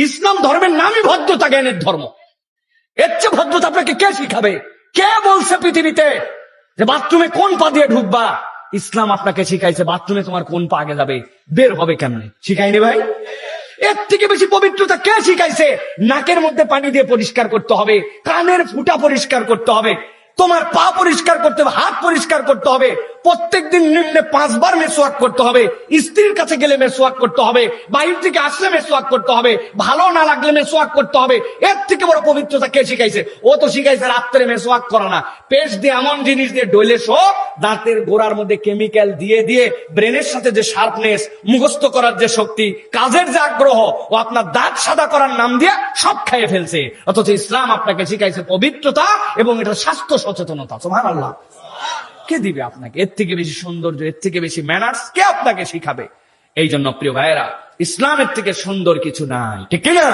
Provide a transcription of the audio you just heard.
ইসলাম ধর্মের নামই ভদ্রতা জ্ঞানের ধর্ম। এর চেয়ে ভদ্রতা আপনাকে কে শিখাবে? কে বলছে পৃথিবীতে যে বাথরুমে কোন পা দিয়ে ঢুকবা? ইসলাম আপনাকে শিখাইছে বাথরুমে তোমার কোন পা আগে যাবে, বের হবে কেমনে, শিখাইনি ভাই? এর থেকে বেশি পবিত্রতা কে শিখাইছে? নাকের মধ্যে পানি দিয়ে পরিষ্কার করতে হবে, কানের ফুটা পরিষ্কার করতে হবে, তোমার পা পরিষ্কার করতে হবে, হাত পরিষ্কার করতে হবে, প্রত্যেকদিন নিম্নে 5 বার মেসওয়াক করতে হবে, স্ত্রীর কাছে গেলে মেসওয়াক করতে হবে, বাইরে থেকে আসলে মেসওয়াক করতে হবে, ভালো না লাগলে মেসওয়াক করতে হবে। এর থেকে বড় পবিত্রতা কে শিখাইছে? ও তো শিখাইছে রাত্রে মেসওয়াক করা না, পেস্ট দিয়ে এমন জিনিস দিয়ে ডলে শো, দাঁতের গোড়ার মধ্যে কেমিক্যাল দিয়ে দিয়ে ব্রেনের সাথে যে শার্পনেস, মুখস্থ করার যে শক্তি, কাজের যে আগ্রহ, ও আপনার দাঁত সাদা করার নাম দিয়ে সব খাইয়ে ফেলছে। অথচ ইসলাম আপনাকে শিখাইছে পবিত্রতা এবং এটা স্বাস্থ্য সচেতনতা। সুবহানাল্লাহ। কে দিবে আপনাকে এর থেকে বেশি সৌন্দর্য, এর থেকে বেশি ম্যানার্স কে আপনাকে শিখাবে? এই জন্য প্রিয় ভাইয়েরা, ইসলামের থেকে সুন্দর কিছু নাই, ঠিক কিনা?